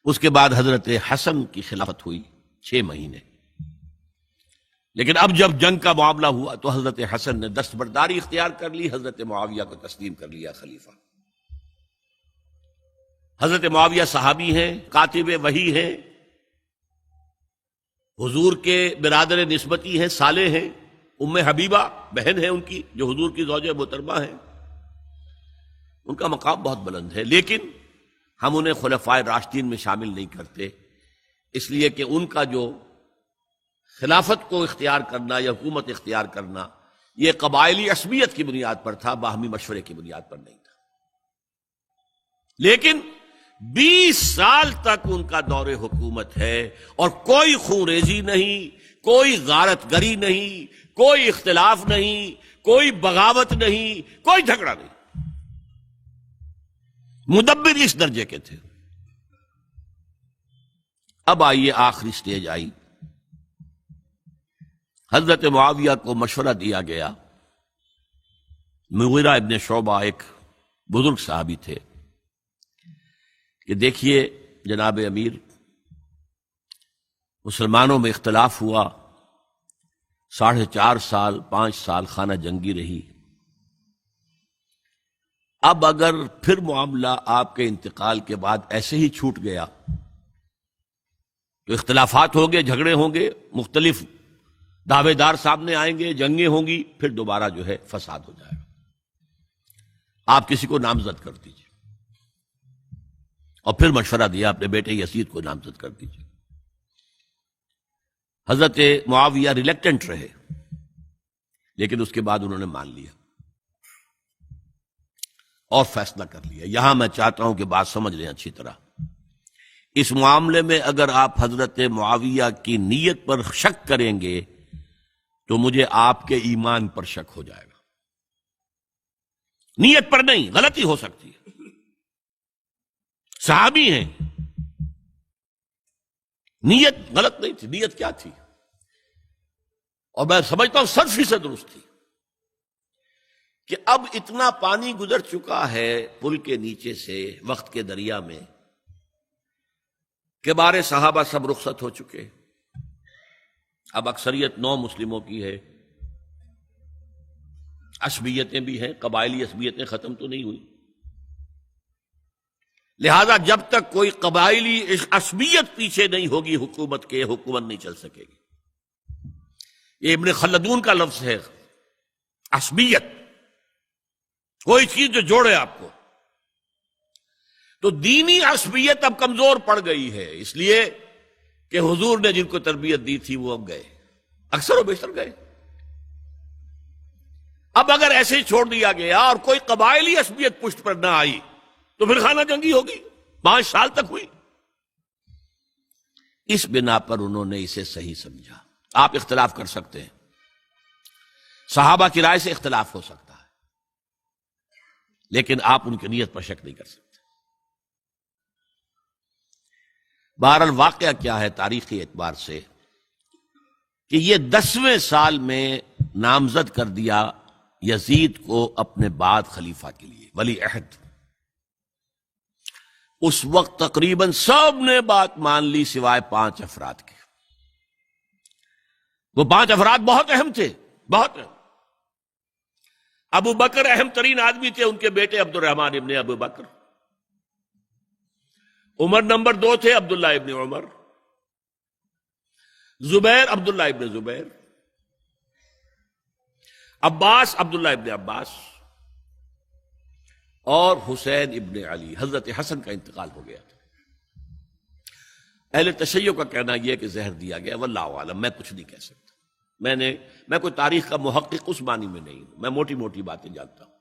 اس کے بعد حضرت حسن کی خلافت ہوئی 6 مہینے. لیکن اب جب جنگ کا معاملہ ہوا تو حضرت حسن نے دستبرداری اختیار کر لی، حضرت معاویہ کو تسلیم کر لیا خلیفہ. حضرت معاویہ صحابی ہیں، کاتب وحی ہیں، حضور کے برادر نسبتی ہیں، صالح ہیں. ام حبیبہ بہن ہے ان کی، جو حضور کی زوجہ محترمہ ہیں. ان کا مقام بہت بلند ہے، لیکن ہم انہیں خلفائے راشدین میں شامل نہیں کرتے، اس لیے کہ ان کا جو خلافت کو اختیار کرنا یا حکومت اختیار کرنا یہ قبائلی عصبیت کی بنیاد پر تھا، باہمی مشورے کی بنیاد پر نہیں تھا. لیکن 20 سال تک ان کا دور حکومت ہے اور کوئی خون ریزی نہیں، کوئی غارت گری نہیں، کوئی اختلاف نہیں، کوئی بغاوت نہیں، کوئی جھگڑا نہیں. مدبر اس درجے کے تھے. اب آئیے آخری سٹیج آئی. حضرت معاویہ کو مشورہ دیا گیا. مغیرہ ابن شعبہ ایک بزرگ صحابی تھے کہ دیکھیے جناب امیر، مسلمانوں میں اختلاف ہوا، 4.5 سال 5 سال خانہ جنگی رہی. اب اگر پھر معاملہ آپ کے انتقال کے بعد ایسے ہی چھوٹ گیا تو اختلافات ہوں گے، جھگڑے ہوں گے، مختلف دعوے دار سامنے آئیں گے، جنگیں ہوں گی، پھر دوبارہ جو ہے فساد ہو جائے گا. آپ کسی کو نامزد کر دیجیے. اور پھر مشورہ دیا اپنے بیٹے یزید کو نامزد کر دیجیے. حضرت معاویہ ریلیکٹنٹ رہے، لیکن اس کے بعد انہوں نے مان لیا اور فیصلہ کر لیا. یہاں میں چاہتا ہوں کہ بات سمجھ لیں اچھی طرح. اس معاملے میں اگر آپ حضرت معاویہ کی نیت پر شک کریں گے تو مجھے آپ کے ایمان پر شک ہو جائے گا. نیت پر نہیں، غلطی ہو سکتی ہے. صحابی ہیں، نیت غلط نہیں تھی. نیت کیا تھی؟ اور میں سمجھتا ہوں 100% درست تھی کہ اب اتنا پانی گزر چکا ہے پل کے نیچے سے وقت کے دریا میں کہ بارے صحابہ سب رخصت ہو چکے. اب اکثریت 9 مسلموں کی ہے، عصبیتیں بھی ہیں، قبائلی عصبیتیں ختم تو نہیں ہوئی. لہذا جب تک کوئی قبائلی عصبیت پیچھے نہیں ہوگی حکومت کے، حکومت نہیں چل سکے گی. یہ ابن خلدون کا لفظ ہے، عصبیت، کوئی چیز جو جوڑے آپ کو. تو دینی عصبیت اب کمزور پڑ گئی ہے، اس لیے کہ حضور نے جن کو تربیت دی تھی وہ اب گئے، اکثر و بیشتر گئے. اب اگر ایسے ہی چھوڑ دیا گیا اور کوئی قبائلی عصبیت پشت پر نہ آئی تو پھر خانہ جنگی ہوگی. 5 سال تک ہوئی. اس بنا پر انہوں نے اسے صحیح سمجھا. آپ اختلاف کر سکتے ہیں، صحابہ کی رائے سے اختلاف ہو سکتا ہے، لیکن آپ ان کی نیت پر شک نہیں کر سکتے. بہرحال واقعہ کیا ہے تاریخی اعتبار سے کہ یہ 10ویں سال میں نامزد کر دیا یزید کو اپنے بعد خلیفہ کے لیے، ولی عہد. اس وقت تقریباً سب نے بات مان لی سوائے 5 افراد کے. وہ 5 افراد بہت اہم تھے، بہت اہم. ابو بکر اہم ترین آدمی تھے، ان کے بیٹے عبد الرحمن ابن ابو بکر. عمر نمبر 2 تھے، عبداللہ ابن عمر. زبیر عبداللہ ابن زبیر. عباس عبداللہ ابن عباس. اور حسین ابن علی. حضرت حسن کا انتقال ہو گیا تھا. اہل تشیع کا کہنا یہ کہ زہر دیا گیا، واللہ عالم، میں کچھ نہیں کہہ سکتا. میں کوئی تاریخ کا محقق اس معنی میں نہیں ہوں، میں موٹی موٹی باتیں جانتا ہوں.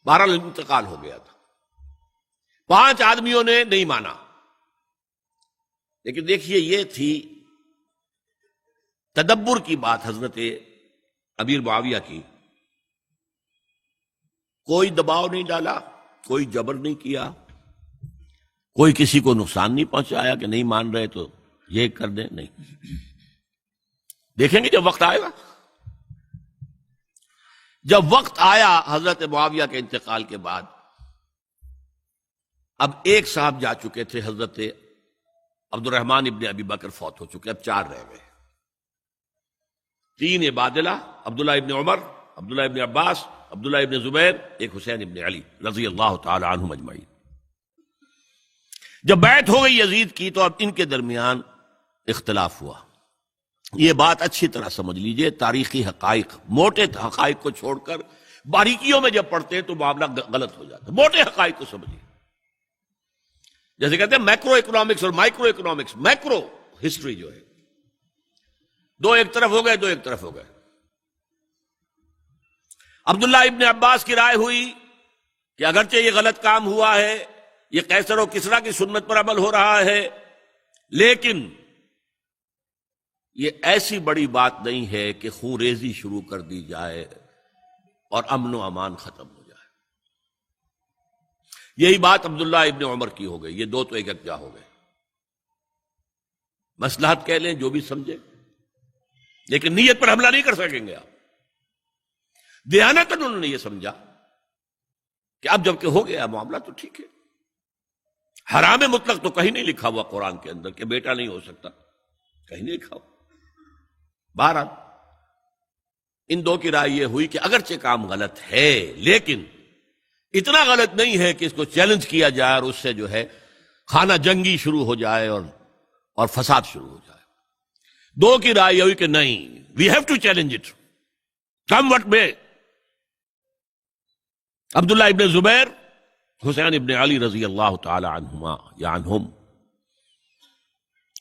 بہرحال انتقال ہو گیا تھا. 5 آدمیوں نے نہیں مانا. لیکن دیکھیے یہ تھی تدبر کی بات حضرت امیر معاویہ کی. کوئی دباؤ نہیں ڈالا، کوئی جبر نہیں کیا، کوئی کسی کو نقصان نہیں پہنچایا کہ نہیں مان رہے تو یہ کر دیں. نہیں، دیکھیں گے جب وقت آئے گا. جب وقت آیا حضرت معاویہ کے انتقال کے بعد اب ایک صاحب جا چکے تھے، حضرت عبد الرحمن ابن ابی بکر فوت ہو چکے، اب 4 رہ گئے، 3 عبادلہ، عبداللہ ابن عمر، عبداللہ ابن عباس، عبداللہ ابن زبیر، ایک حسین ابن علی رضی اللہ تعالی عنہم اجمعین۔ جب بیعت ہو گئی یزید کی تو اب ان کے درمیان اختلاف ہوا۔ یہ بات اچھی طرح سمجھ لیجئے، تاریخی حقائق، موٹے حقائق کو چھوڑ کر باریکیوں میں جب پڑھتے ہیں تو معاملہ غلط ہو جاتا ہے۔ موٹے حقائق کو سمجھیے، جیسے کہتے ہیں میکرو اکنامکس اور مائکرو اکنامکس۔ میکرو ہسٹری جو ہے، 2 ایک طرف ہو گئے، 2 ایک طرف ہو گئے۔ عبداللہ ابن عباس کی رائے ہوئی کہ اگرچہ یہ غلط کام ہوا ہے، یہ قیصر و کسریٰ کی سنت پر عمل ہو رہا ہے، لیکن یہ ایسی بڑی بات نہیں ہے کہ خون ریزی شروع کر دی جائے اور امن و امان ختم ہو جائے۔ یہی بات عبداللہ ابن عمر کی ہو گئی، یہ 2 تو ایک جا ہو گئے۔ مصلحت کہہ لیں جو بھی سمجھے، لیکن نیت پر حملہ نہیں کر سکیں گے آپ۔ دیانتاً انہوں نے یہ سمجھا کہ اب جب کہ ہو گیا معاملہ تو ٹھیک ہے۔ حرام مطلق تو کہیں نہیں لکھا ہوا قرآن کے اندر کہ بیٹا نہیں ہو سکتا، کہیں نہیں لکھا ہوا۔ بہرحال ان 2 کی رائے یہ ہوئی کہ اگرچہ کام غلط ہے لیکن اتنا غلط نہیں ہے کہ اس کو چیلنج کیا جائے اور اس سے جو ہے خانہ جنگی شروع ہو جائے اور فساد شروع ہو جائے۔ 2 کی رائے یہ ہوئی کہ نہیں، we have to challenge it come what may. Abdullah ابن زبیر، حسین ابن علی رضی اللہ تعالی عنہما یا عنہم،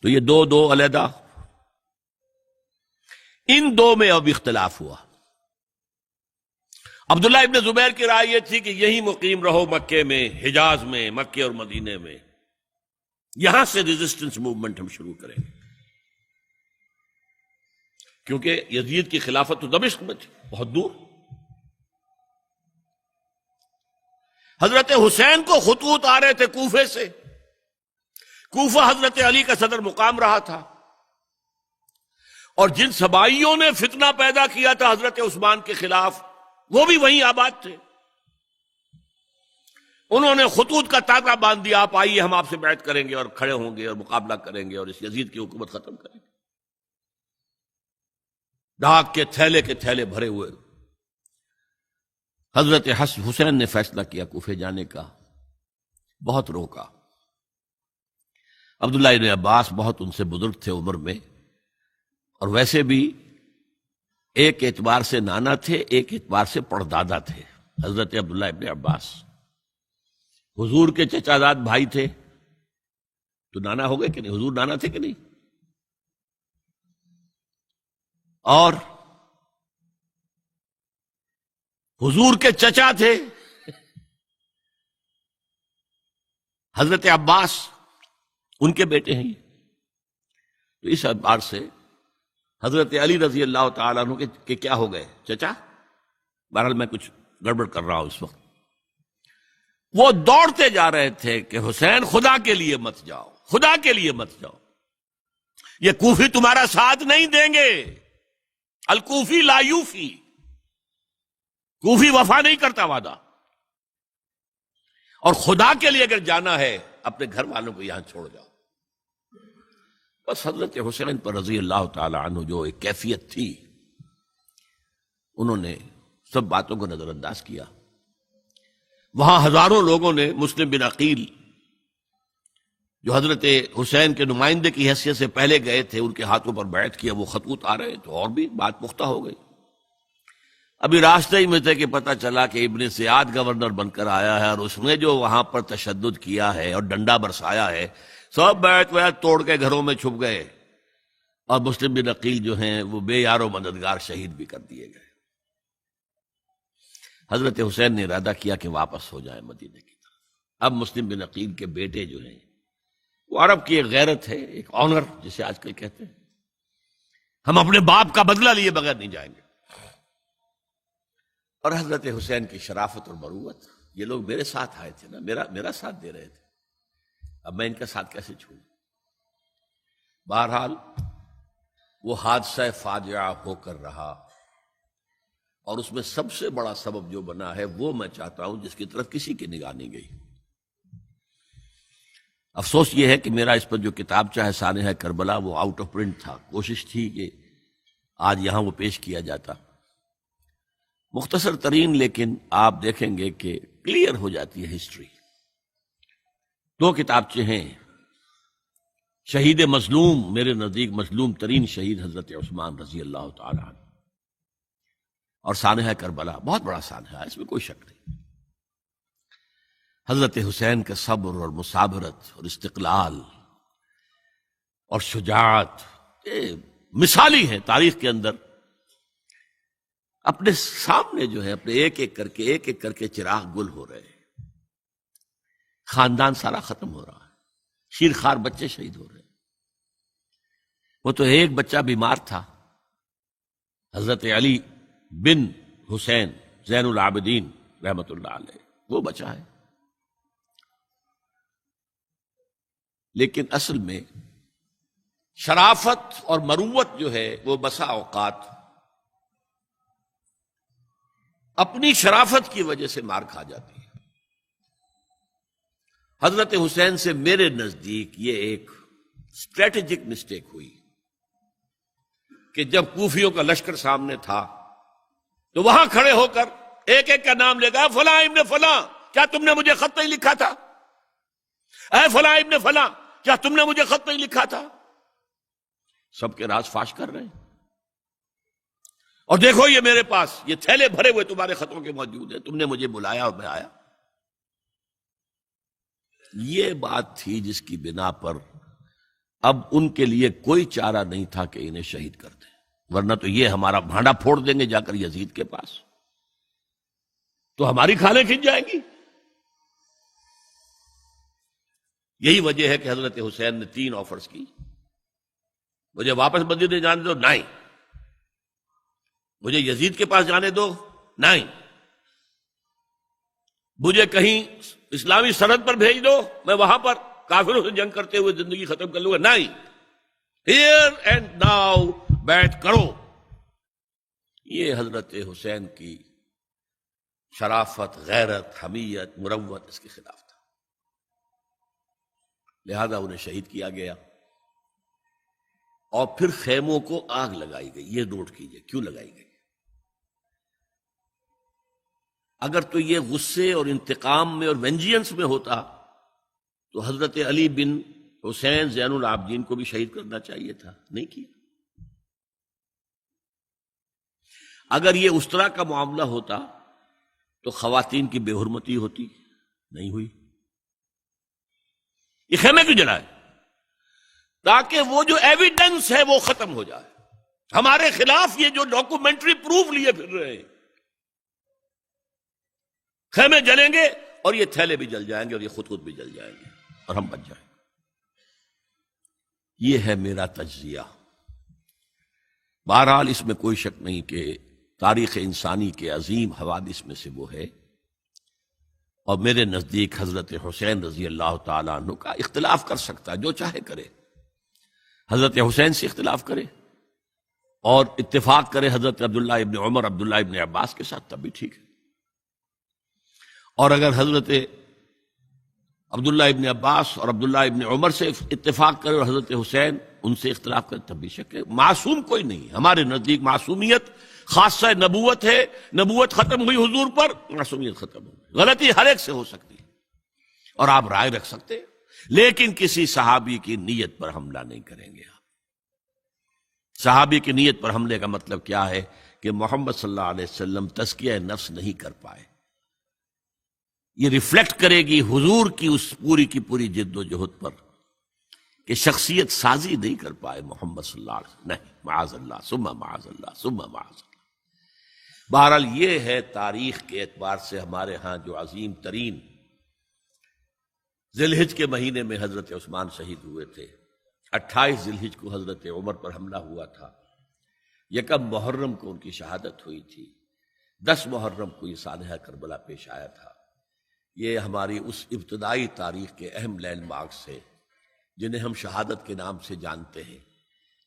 تو یہ 2 علیحدہ۔ ان 2 میں اب اختلاف ہوا۔ عبداللہ ابن زبیر کی رائے یہ تھی کہ یہی مقیم رہو مکے میں، حجاز میں، مکے اور مدینے میں، یہاں سے ریزسٹنس موومنٹ ہم شروع کریں گے، کیونکہ یزید کی خلافت تو دمشق میں تھی، بہت دور۔ حضرت حسین کو خطوط آ رہے تھے کوفے سے، کوفہ حضرت علی کا صدر مقام رہا تھا، اور جن سبائیوں نے فتنہ پیدا کیا تھا حضرت عثمان کے خلاف وہ بھی وہیں آباد تھے۔ انہوں نے خطوط کا تاغا باندھ دیا، آپ آئیے ہم آپ سے بیعت کریں گے اور کھڑے ہوں گے اور مقابلہ کریں گے اور اس یزید کی حکومت ختم کریں گے۔ ڈاک کے تھیلے بھرے ہوئے۔ حضرت حسین نے فیصلہ کیا کوفے جانے کا، بہت روکا۔ عبداللہ ابن عباس بہت ان سے بزرگ تھے عمر میں، اور ویسے بھی ایک اعتبار سے نانا تھے، ایک اعتبار سے پڑدادا تھے۔ حضرت عبداللہ ابن عباس حضور کے چچا زاد بھائی تھے، تو نانا ہو گئے کہ نہیں؟ حضور نانا تھے کہ نہیں؟ اور حضور کے چچا تھے حضرت عباس، ان کے بیٹے ہیں یہ۔ تو اس اعتبار سے حضرت علی رضی اللہ تعالیٰ عنہ کے کیا ہو گئے؟ چچا۔ بہرحال میں کچھ گڑبڑ کر رہا ہوں اس وقت۔ وہ دوڑتے جا رہے تھے کہ حسین خدا کے لیے مت جاؤ، خدا کے لیے مت جاؤ، یہ کوفی تمہارا ساتھ نہیں دیں گے، الکوفی لا یوفی، کوفی وفا نہیں کرتا وعدہ، اور خدا کے لیے اگر جانا ہے اپنے گھر والوں کو یہاں چھوڑ جاؤ۔ بس حضرت حسین پر رضی اللہ تعالی عنہ جو ایک کیفیت تھی، انہوں نے سب باتوں کو نظر انداز کیا۔ وہاں ہزاروں لوگوں نے مسلم بن عقیل جو حضرت حسین کے نمائندے کی حیثیت سے پہلے گئے تھے، ان کے ہاتھوں پر بیعت کیا، وہ خطوط آ رہے تو اور بھی بات پختہ ہو گئی۔ ابھی راستے ہی میں تھے کہ پتہ چلا کہ ابن زیاد گورنر بن کر آیا ہے، اور اس نے جو وہاں پر تشدد کیا ہے اور ڈنڈا برسایا ہے، سب بیعت ویعت توڑ کے گھروں میں چھپ گئے، اور مسلم بن عقیل جو ہیں وہ بے یار و مددگار شہید بھی کر دیے گئے۔ حضرت حسین نے ارادہ کیا کہ واپس ہو جائے مدینے کی طرف۔ اب مسلم بن عقیل کے بیٹے جو ہیں، وہ عرب کی ایک غیرت ہے، ایک آنر جسے آج کل کہتے ہیں، ہم اپنے باپ کا بدلہ لیے بغیر نہیں جائیں گے۔ اور حضرت حسین کی شرافت اور مروت، یہ لوگ میرے ساتھ آئے تھے نا، میرا ساتھ دے رہے تھے، اب میں ان کا ساتھ کیسے چھوڑوں؟ بہرحال وہ حادثہ فاجعہ ہو کر رہا، اور اس میں سب سے بڑا سبب جو بنا ہے وہ میں چاہتا ہوں جس کی طرف کسی کی نگاہ نہیں گئی۔ افسوس یہ ہے کہ میرا اس پر جو کتابچہ ہے سانحہ کربلا وہ آؤٹ آف پرنٹ تھا، کوشش تھی کہ آج یہاں وہ پیش کیا جاتا، مختصر ترین، لیکن آپ دیکھیں گے کہ کلیئر ہو جاتی ہے ہسٹری۔ دو کتابچے ہیں، شہید مظلوم، میرے نزدیک مظلوم ترین شہید حضرت عثمان رضی اللہ تعالی عنہ، اور سانحہ کربلا، بہت بڑا سانحہ ہے، اس میں کوئی شک نہیں۔ حضرت حسین کا صبر اور مثابرت اور استقلال اور شجاعت یہ مثالی ہے تاریخ کے اندر۔ اپنے سامنے جو ہے اپنے ایک ایک کر کے چراغ گل ہو رہے ہیں، خاندان سارا ختم ہو رہا ہے، شیرخوار بچے شہید ہو رہے ہیں۔ وہ تو ایک بچہ بیمار تھا، حضرت علی بن حسین زین العابدین رحمت اللہ علیہ، وہ بچا ہے۔ لیکن اصل میں شرافت اور مروت جو ہے وہ بسا اوقات اپنی شرافت کی وجہ سے مار کھا جاتی ہے۔ حضرت حسین سے میرے نزدیک یہ ایک اسٹریٹجک مسٹیک ہوئی کہ جب کوفیوں کا لشکر سامنے تھا تو وہاں کھڑے ہو کر ایک ایک کا نام لے گا، فلاں ابن فلاں کیا تم نے مجھے خط نہیں لکھا تھا؟ اے فلاں ابن فلاں کیا تم نے مجھے خط نہیں لکھا تھا؟ سب کے راز فاش کر رہے ہیں، اور دیکھو یہ میرے پاس یہ تھیلے بھرے ہوئے تمہارے خطوں کے موجود ہیں، تم نے مجھے بلایا اور میں آیا۔ یہ بات تھی جس کی بنا پر اب ان کے لیے کوئی چارہ نہیں تھا کہ انہیں شہید کر دیں، ورنہ تو یہ ہمارا بھانڈا پھوڑ دیں گے جا کر یزید کے پاس، تو ہماری کھالیں کھنچ جائیں گی۔ یہی وجہ ہے کہ حضرت حسین نے 3 آفرز کی، مجھے واپس مدینے جانے دو، نہیں، مجھے یزید کے پاس جانے دو، نہیں، مجھے کہیں اسلامی سرحد پر بھیج دو، میں وہاں پر کافروں سے جنگ کرتے ہوئے زندگی ختم کر لوں گا، نہیں، ہیئر اینڈ ناؤ بیٹھ کرو۔ یہ حضرت حسین کی شرافت، غیرت، حمیت، مروت اس کے خلاف تھا، لہذا انہیں شہید کیا گیا، اور پھر خیموں کو آگ لگائی گئی۔ یہ نوٹ کیجئے کیوں لگائی گئی۔ اگر تو یہ غصے اور انتقام میں اور وینجینس میں ہوتا تو حضرت علی بن حسین زین العابدین کو بھی شہید کرنا چاہیے تھا، نہیں کیا۔ اگر یہ اس طرح کا معاملہ ہوتا تو خواتین کی بے حرمتی ہوتی، نہیں ہوئی۔ یہ خیمے کیوں جلائے؟ تاکہ وہ جو ایویڈنس ہے وہ ختم ہو جائے، ہمارے خلاف یہ جو ڈاکومنٹری پروف لیے پھر رہے ہیں، خیمے جلیں گے اور یہ تھیلے بھی جل جائیں گے اور یہ خود بھی جل جائیں گے اور ہم بچ جائیں گے۔ یہ ہے میرا تجزیہ۔ بہرحال اس میں کوئی شک نہیں کہ تاریخ انسانی کے عظیم حوادث میں سے وہ ہے، اور میرے نزدیک حضرت حسین رضی اللہ تعالیٰ عنہ کا اختلاف کر سکتا ہے، جو چاہے کرے، حضرت حسین سے اختلاف کرے اور اتفاق کرے حضرت عبداللہ ابن عمر، عبداللہ ابن عباس کے ساتھ، تب بھی ٹھیک ہے، اور اگر حضرت عبداللہ ابن عباس اور عبداللہ ابن عمر سے اتفاق کرے اور حضرت حسین ان سے اختلاف کرے، تب بھی شک ہے۔ معصوم کوئی نہیں، ہمارے نزدیک معصومیت خاصہ نبوت ہے، نبوت ختم ہوئی حضور پر، معصومیت ختم ہوئی، غلطی ہر ایک سے ہو سکتی ہے اور آپ رائے رکھ سکتے ہیں، لیکن کسی صحابی کی نیت پر حملہ نہیں کریں گے۔ آپ صحابی کی نیت پر حملے کا مطلب کیا ہے کہ محمد صلی اللہ علیہ وسلم تزکیہ نفس نہیں کر پائے، یہ ریفلیکٹ کرے گی حضور کی اس پوری کی پوری جد و جہد پر کہ شخصیت سازی نہیں کر پائے محمد صلی اللہ علیہ وسلم، نہیں، معاذ اللہ ثم معاذ اللہ ثم معاذ اللہ۔ بہرحال یہ ہے تاریخ کے اعتبار سے ہمارے ہاں جو عظیم ترین ذی الحج کے مہینے میں حضرت عثمان شہید ہوئے تھے، 28 ذی الحج کو حضرت عمر پر حملہ ہوا تھا، 1 محرم کو ان کی شہادت ہوئی تھی، 10 محرم کو یہ سانحہ کربلا پیش آیا تھا۔ یہ ہماری اس ابتدائی تاریخ کے اہم لینڈ مارکس ہیں جنہیں ہم شہادت کے نام سے جانتے ہیں،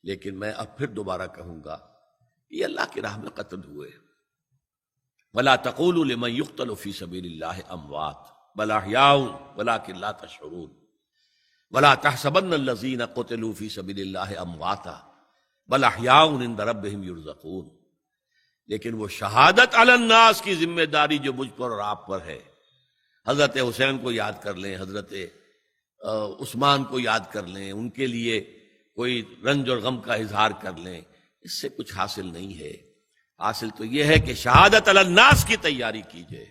لیکن میں اب پھر دوبارہ کہوں گا یہ اللہ کی راہ میں قتل ہوئے۔ وَلَا تَقُولُوا لِمَنْ يُقْتَلُ فِي سَبِيلِ اللَّهِ أَمْوَاتٌ بَلْ أَحْيَاءٌ وَلَٰكِنْ لَا تَشْعُرُونَ۔ ولا تحسبن الذین قتلوا فی سبیل اللہ امواتا بل احیاء عند ربہم یرزقون، لیکن وہ شہادت علی الناس کی ذمہ داری جو مجھ پر اور آپ پر ہے، حضرت حسین کو یاد کر لیں، حضرت عثمان کو یاد کر لیں، ان کے لیے کوئی رنج اور غم کا اظہار کر لیں، اس سے کچھ حاصل نہیں ہے۔ حاصل تو یہ ہے کہ شہادت علی الناس کی تیاری کیجئے،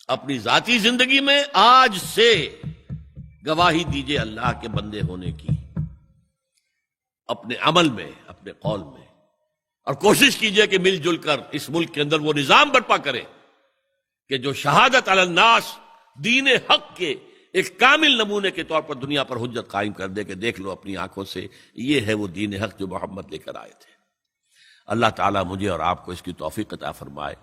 اپنی ذاتی زندگی میں آج سے گواہی دیجئے اللہ کے بندے ہونے کی، اپنے عمل میں، اپنے قول میں، اور کوشش کیجئے کہ مل جل کر اس ملک کے اندر وہ نظام برپا کرے کہ جو شہادت علی الناس، دین حق کے ایک کامل نمونے کے طور پر دنیا پر حجت قائم کر دے کہ دیکھ لو اپنی آنکھوں سے، یہ ہے وہ دین حق جو محمد لے کر آئے تھے۔ اللہ تعالیٰ مجھے اور آپ کو اس کی توفیق عطا فرمائے۔